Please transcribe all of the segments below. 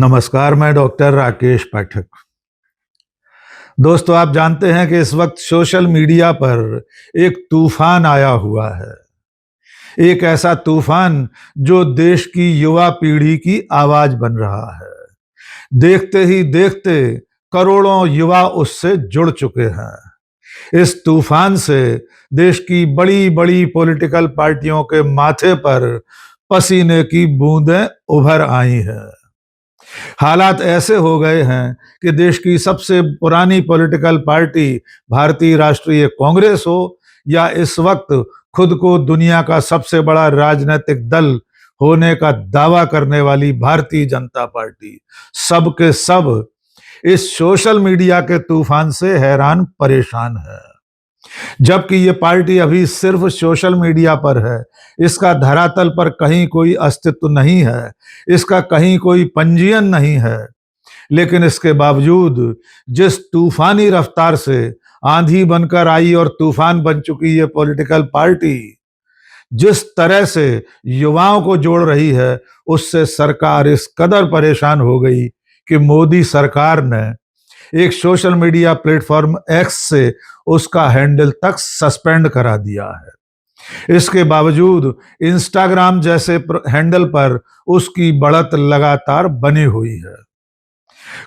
नमस्कार, मैं डॉक्टर राकेश पाठक। दोस्तों, आप जानते हैं कि इस वक्त सोशल मीडिया पर एक तूफान आया हुआ है। एक ऐसा तूफान जो देश की युवा पीढ़ी की आवाज बन रहा है। देखते ही देखते करोड़ों युवा उससे जुड़ चुके हैं। इस तूफान से देश की बड़ी बड़ी पॉलिटिकल पार्टियों के माथे पर पसीने की बूंदें उभर आई हैं। हालात ऐसे हो गए हैं कि देश की सबसे पुरानी पॉलिटिकल पार्टी भारतीय राष्ट्रीय कांग्रेस हो या इस वक्त खुद को दुनिया का सबसे बड़ा राजनीतिक दल होने का दावा करने वाली भारतीय जनता पार्टी, सब के सब इस सोशल मीडिया के तूफान से हैरान परेशान है। जबकि ये पार्टी अभी सिर्फ सोशल मीडिया पर है, इसका धरातल पर कहीं कोई अस्तित्व नहीं है, इसका कहीं कोई पंजीयन नहीं है, लेकिन इसके बावजूद जिस तूफानी रफ्तार से आंधी बनकर आई और तूफान बन चुकी ये पॉलिटिकल पार्टी, जिस तरह से युवाओं को जोड़ रही है, उससे सरकार इस कदर परेशान हो गई कि मोदी सरकार ने एक सोशल मीडिया प्लेटफॉर्म एक्स से उसका हैंडल तक सस्पेंड करा दिया है। इसके बावजूद इंस्टाग्राम जैसे हैंडल पर उसकी बढ़त लगातार बनी हुई है।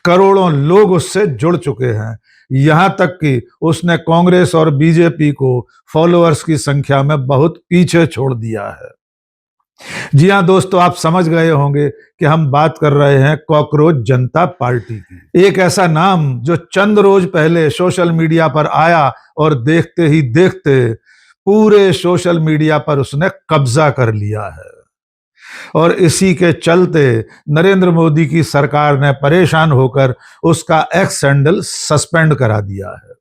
करोड़ों लोग उससे जुड़ चुके हैं, यहां तक कि उसने कांग्रेस और बीजेपी को फॉलोअर्स की संख्या में बहुत पीछे छोड़ दिया है। जी हां दोस्तों, आप समझ गए होंगे कि हम बात कर रहे हैं कॉकरोच जनता पार्टी की। एक ऐसा नाम जो चंद रोज पहले सोशल मीडिया पर आया और देखते ही देखते पूरे सोशल मीडिया पर उसने कब्जा कर लिया है। और इसी के चलते नरेंद्र मोदी की सरकार ने परेशान होकर उसका एक्स हैंडल सस्पेंड करा दिया है।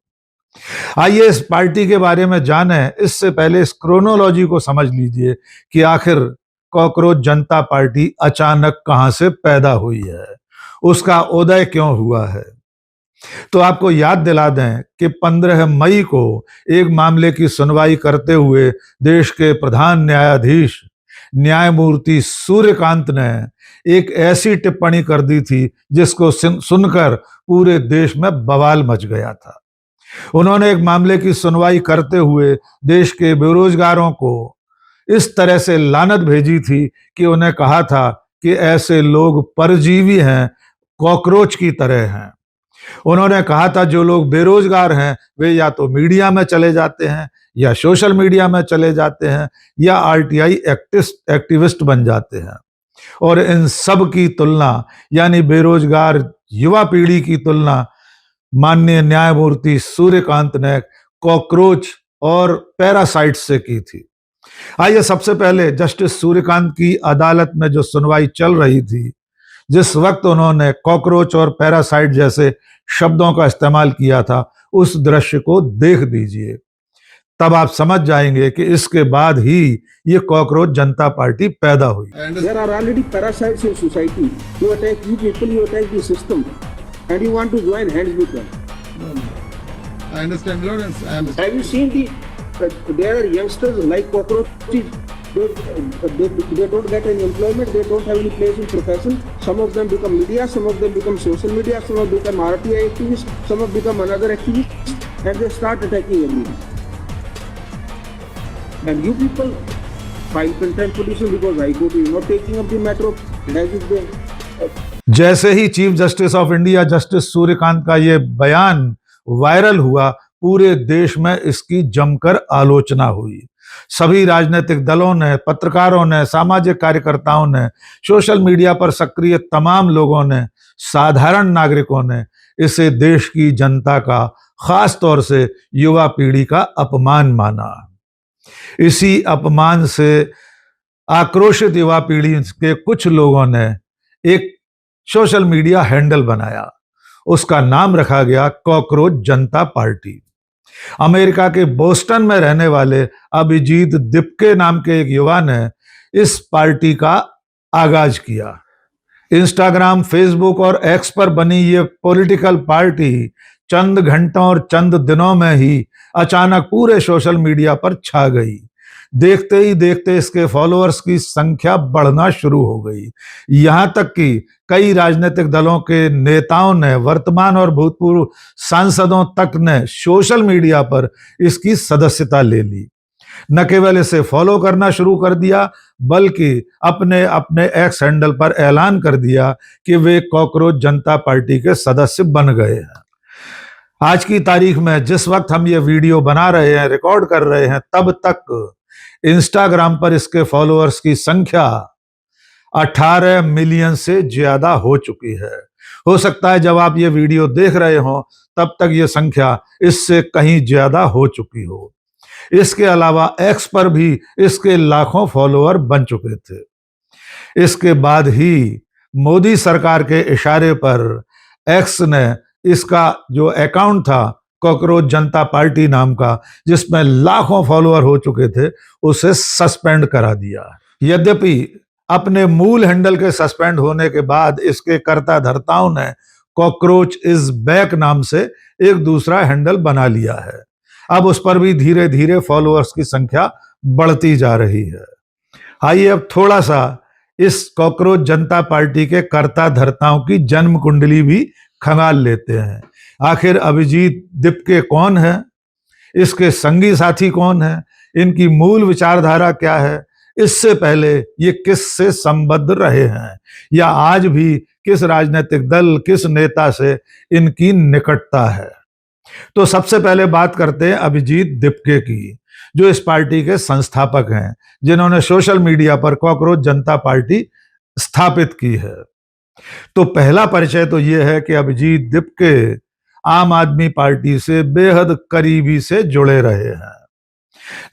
आइए इस पार्टी के बारे में जानें। इससे पहले इस क्रोनोलॉजी को समझ लीजिए कि आखिर कॉकरोच जनता पार्टी अचानक कहां से पैदा हुई है, उसका उदय क्यों हुआ है। तो आपको याद दिला दें कि 15 मई को एक मामले की सुनवाई करते हुए देश के प्रधान न्यायाधीश न्यायमूर्ति सूर्यकांत ने एक ऐसी टिप्पणी कर दी थी जिसको सुनकर पूरे देश में बवाल मच गया था। उन्होंने एक मामले की सुनवाई करते हुए देश के बेरोजगारों को इस तरह से लानत भेजी थी कि उन्हें कहा था कि ऐसे लोग परजीवी हैं, कॉकरोच की तरह हैं। उन्होंने कहा था जो लोग बेरोजगार हैं वे या तो मीडिया में चले जाते हैं या सोशल मीडिया में चले जाते हैं या आरटीआई एक्टिविस्ट बन जाते हैं। और इन सब की तुलना, यानी बेरोजगार युवा पीढ़ी की तुलना, माननीय न्यायमूर्ति सूर्यकांत ने कॉकरोच और पैरासाइट से की थी। आइए सबसे पहले जस्टिस सूर्यकांत की अदालत में जो सुनवाई चल रही थी, जिस वक्त उन्होंने कॉकरोच और पैरासाइट जैसे शब्दों का इस्तेमाल किया था, उस दृश्य को देख दीजिए। तब आप समझ जाएंगे कि इसके बाद ही ये कॉकरोच जनता पार्टी पैदा हुई। There are already parasites in society. You attack you people, you attack the system, and you want to join hands with them. No. I understand, Lawrence. I understand. Have you seen there are youngsters like cockroaches. They don't get any employment. They don't have any place in profession. Some of them become media. Some of them become social media. Some of them become RTI activists. Some of them become another activist, and they start attacking everyone. And you people file contempt petition because High Court is not taking up the matter as if they. जैसे ही chief justice of India justice Suryakant का ये बयान viral हुआ, पूरे देश में इसकी जमकर आलोचना हुई। सभी राजनीतिक दलों ने, पत्रकारों ने, सामाजिक कार्यकर्ताओं ने, सोशल मीडिया पर सक्रिय तमाम लोगों ने, साधारण नागरिकों ने इसे देश की जनता का, खास तौर से युवा पीढ़ी का अपमान माना। इसी अपमान से आक्रोशित युवा पीढ़ी के कुछ लोगों ने एक सोशल मीडिया हैंडल बनाया। उसका नाम रखा गया कॉकरोच जनता पार्टी। अमेरिका के बोस्टन में रहने वाले अभिजीत दिपके नाम के एक युवा ने इस पार्टी का आगाज किया। इंस्टाग्राम, फेसबुक और एक्स पर बनी ये पॉलिटिकल पार्टी चंद घंटों और चंद दिनों में ही अचानक पूरे सोशल मीडिया पर छा गई। देखते ही देखते इसके फॉलोअर्स की संख्या बढ़ना शुरू हो गई। यहां तक कि कई राजनीतिक दलों के नेताओं ने, वर्तमान और भूतपूर्व सांसदों तक ने सोशल मीडिया पर इसकी सदस्यता ले ली। न केवल इसे फॉलो करना शुरू कर दिया, बल्कि अपने अपने एक्स हैंडल पर ऐलान कर दिया कि वे कॉकरोच जनता पार्टी के सदस्य बन गए हैं। आज की तारीख में जिस वक्त हम ये वीडियो बना रहे हैं, रिकॉर्ड कर रहे हैं, तब तक इंस्टाग्राम पर इसके फॉलोअर्स की संख्या 18 मिलियन से ज्यादा हो चुकी है। हो सकता है जब आप ये वीडियो देख रहे हो तब तक ये संख्या इससे कहीं ज्यादा हो चुकी हो। इसके अलावा एक्स पर भी इसके लाखों फॉलोअर बन चुके थे। इसके बाद ही मोदी सरकार के इशारे पर एक्स ने इसका जो अकाउंट था कॉकरोच जनता पार्टी नाम का, जिसमें लाखों फॉलोअर हो चुके थे, उसे सस्पेंड करा दिया। यद्यपि अपने मूल हैंडल के सस्पेंड होने के बाद इसके कर्ता धर्ताओं ने कॉकरोच इज बैक नाम से एक दूसरा हैंडल बना लिया है। अब उस पर भी धीरे धीरे फॉलोअर्स की संख्या बढ़ती जा रही है। आइए अब थोड़ा सा इस कॉकरोच जनता पार्टी के कर्ता धर्ताओं की जन्म कुंडली भी खंगाल लेते हैं। आखिर अभिजीत दिपके कौन है, इसके संगी साथी कौन है, इनकी मूल विचारधारा क्या है, इससे पहले ये किससे संबद्ध रहे हैं, या आज भी किस राजनीतिक दल, किस नेता से इनकी निकटता है। तो सबसे पहले बात करते हैं अभिजीत दिपके की, जो इस पार्टी के संस्थापक हैं, जिन्होंने सोशल मीडिया पर कॉकरोच जनता पार्टी स्थापित की है। तो पहला परिचय तो यह है कि अभिजीत दिपके आम आदमी पार्टी से बेहद करीबी से जुड़े रहे हैं।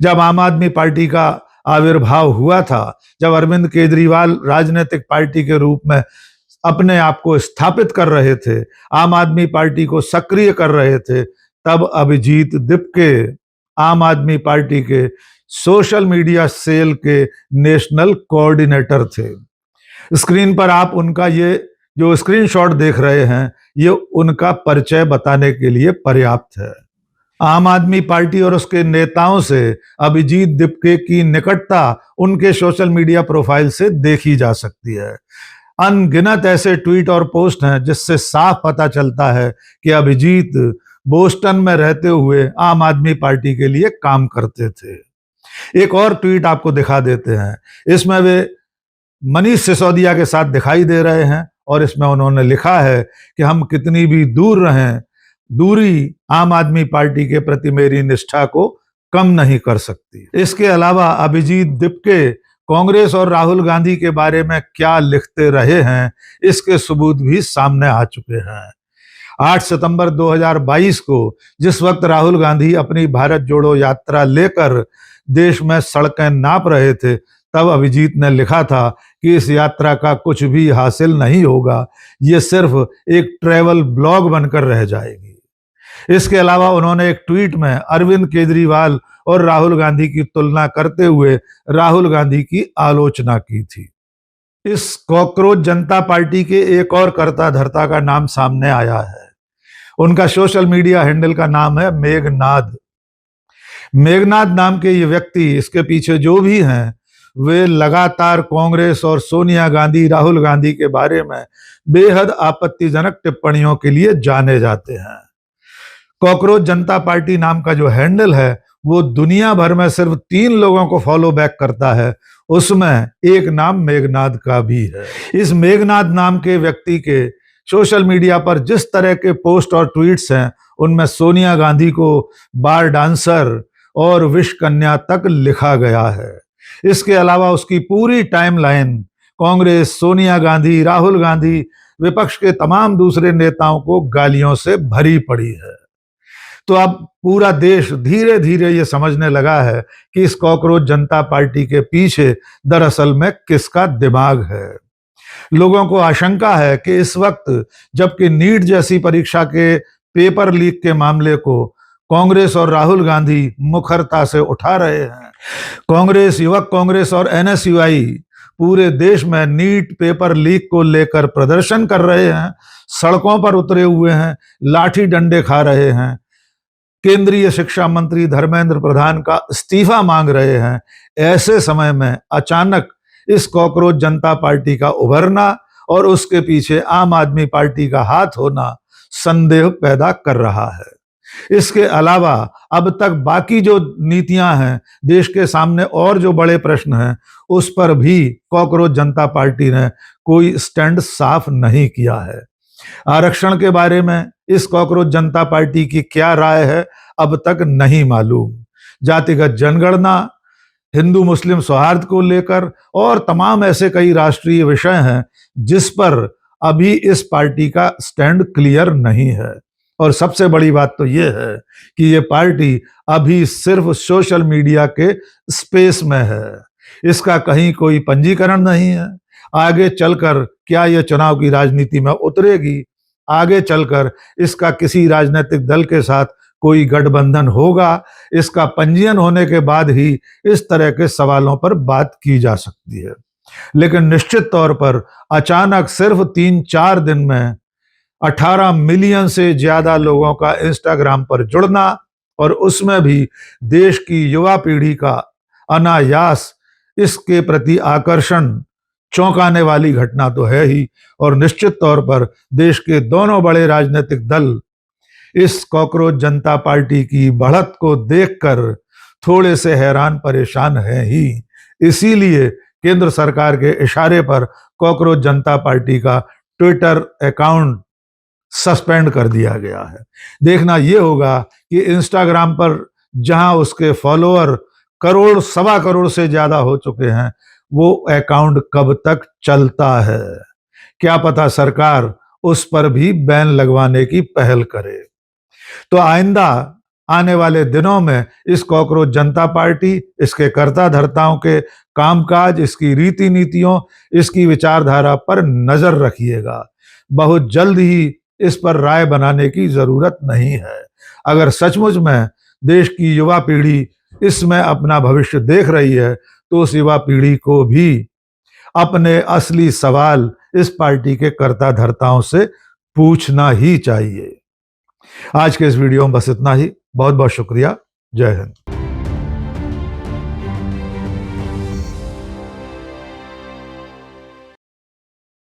जब आम आदमी पार्टी का आविर्भाव हुआ था, जब अरविंद केजरीवाल राजनीतिक पार्टी के रूप में अपने आप को स्थापित कर रहे थे, आम आदमी पार्टी को सक्रिय कर रहे थे, तब अभिजीत दिपके आम आदमी पार्टी के सोशल मीडिया सेल के नेशनल कोऑर्डिनेटर थे। स्क्रीन पर आप उनका ये जो स्क्रीनशॉट देख रहे हैं, ये उनका परिचय बताने के लिए पर्याप्त है। आम आदमी पार्टी और उसके नेताओं से अभिजीत दिपके की निकटता उनके सोशल मीडिया प्रोफाइल से देखी जा सकती है। अनगिनत ऐसे ट्वीट और पोस्ट हैं जिससे साफ पता चलता है कि अभिजीत बोस्टन में रहते हुए आम आदमी पार्टी के लिए काम करते थे। एक और ट्वीट आपको दिखा देते हैं। इसमें वे मनीष सिसोदिया के साथ दिखाई दे रहे हैं और इसमें उन्होंने लिखा है कि हम कितनी भी दूर रहें, दूरी आम आदमी पार्टी के प्रति मेरी निष्ठा को कम नहीं कर सकती। इसके अलावा अभिजीत दिपके कांग्रेस और राहुल गांधी के बारे में क्या लिखते रहे हैं, इसके सबूत भी सामने आ चुके हैं। 8 सितंबर 2022 को जिस वक्त राहुल गांधी अपनी भारत जोड़ो यात्रा लेकर देश में सड़कें नाप रहे थे, तब अभिजीत ने लिखा था कि इस यात्रा का कुछ भी हासिल नहीं होगा, ये सिर्फ एक ट्रैवल ब्लॉग बनकर रह जाएगी। इसके अलावा उन्होंने एक ट्वीट में अरविंद केजरीवाल और राहुल गांधी की तुलना करते हुए राहुल गांधी की आलोचना की थी। इस कॉकरोच जनता पार्टी के एक और कर्ता धर्ता का नाम सामने आया है। उनका सोशल मीडिया हैंडल का नाम है मेघनाद। मेघनाद नाम के ये व्यक्ति, इसके पीछे जो भी हैं, वे लगातार कांग्रेस और सोनिया गांधी, राहुल गांधी के बारे में बेहद आपत्तिजनक टिप्पणियों के लिए जाने जाते हैं। कॉकरोच जनता पार्टी नाम का जो हैंडल है, वो दुनिया भर में सिर्फ 3 लोगों को फॉलो बैक करता है, उसमें एक नाम मेघनाद का भी है। इस मेघनाद नाम के व्यक्ति के सोशल मीडिया पर जिस तरह के पोस्ट और ट्वीट्स हैं, उनमें सोनिया गांधी को बार डांसर और विश कन्या तक लिखा गया है। इसके अलावा उसकी पूरी टाइमलाइन कांग्रेस, सोनिया गांधी, राहुल गांधी, विपक्ष के तमाम दूसरे नेताओं को गालियों से भरी पड़ी है। तो अब पूरा देश धीरे धीरे ये समझने लगा है कि इस कॉकरोच जनता पार्टी के पीछे दरअसल में किसका दिमाग है। लोगों को आशंका है कि इस वक्त जबकि नीट जैसी परीक्षा के पेपर लीक के मामले को कांग्रेस और राहुल गांधी मुखरता से उठा रहे हैं, कांग्रेस, युवक कांग्रेस और एनएसयूआई पूरे देश में नीट पेपर लीक को लेकर प्रदर्शन कर रहे हैं, सड़कों पर उतरे हुए हैं, लाठी डंडे खा रहे हैं। केंद्रीय शिक्षा मंत्री धर्मेंद्र प्रधान का इस्तीफा मांग रहे हैं, ऐसे समय में अचानक इस कॉकरोच जनता पार्टी का उभरना और उसके पीछे आम आदमी पार्टी का हाथ होना संदेह पैदा कर रहा है। इसके अलावा अब तक बाकी जो नीतियां हैं, देश के सामने और जो बड़े प्रश्न हैं, उस पर भी कॉकरोच जनता पार्टी ने कोई स्टैंड साफ नहीं किया है। आरक्षण के बारे में इस कॉकरोच जनता पार्टी की क्या राय है, अब तक नहीं मालूम। जातिगत जनगणना, हिंदू मुस्लिम सौहार्द को लेकर और तमाम ऐसे कई राष्ट्रीय विषय हैं जिस पर अभी इस पार्टी का स्टैंड क्लियर नहीं है। और सबसे बड़ी बात तो यह है कि ये पार्टी अभी सिर्फ सोशल मीडिया के स्पेस में है, इसका कहीं कोई पंजीकरण नहीं है। आगे चलकर क्या ये चुनाव की राजनीति में उतरेगी, आगे चलकर इसका किसी राजनीतिक दल के साथ कोई गठबंधन होगा, इसका पंजीयन होने के बाद ही इस तरह के सवालों पर बात की जा सकती है। लेकिन निश्चित तौर पर अचानक सिर्फ 3-4 दिन में 18 मिलियन से ज्यादा लोगों का इंस्टाग्राम पर जुड़ना और उसमें भी देश की युवा पीढ़ी का अनायास इसके प्रति आकर्षण चौंकाने वाली घटना तो है ही। और निश्चित तौर पर देश के दोनों बड़े राजनीतिक दल इस कॉकरोच जनता पार्टी की बढ़त को देखकर थोड़े से हैरान परेशान हैं ही। इसीलिए केंद्र सरकार के इशारे पर कॉकरोच जनता पार्टी का ट्विटर अकाउंट सस्पेंड कर दिया गया है। देखना यह होगा कि इंस्टाग्राम पर जहां उसके फॉलोअर करोड़, सवा करोड़ से ज्यादा हो चुके हैं, वो अकाउंट कब तक चलता है। क्या पता सरकार उस पर भी बैन लगवाने की पहल करे। तो आइंदा आने वाले दिनों में इस कॉकरोच जनता पार्टी, इसके कर्ता धर्ताओं के कामकाज, इसकी रीति नीतियों, इसकी विचारधारा पर नजर रखिएगा। बहुत जल्द ही इस पर राय बनाने की जरूरत नहीं है। अगर सचमुच में देश की युवा पीढ़ी इसमें अपना भविष्य देख रही है तो उस युवा पीढ़ी को भी अपने असली सवाल इस पार्टी के कर्ता धर्ताओं से पूछना ही चाहिए। आज के इस वीडियो में बस इतना ही। बहुत बहुत शुक्रिया। जय हिंद।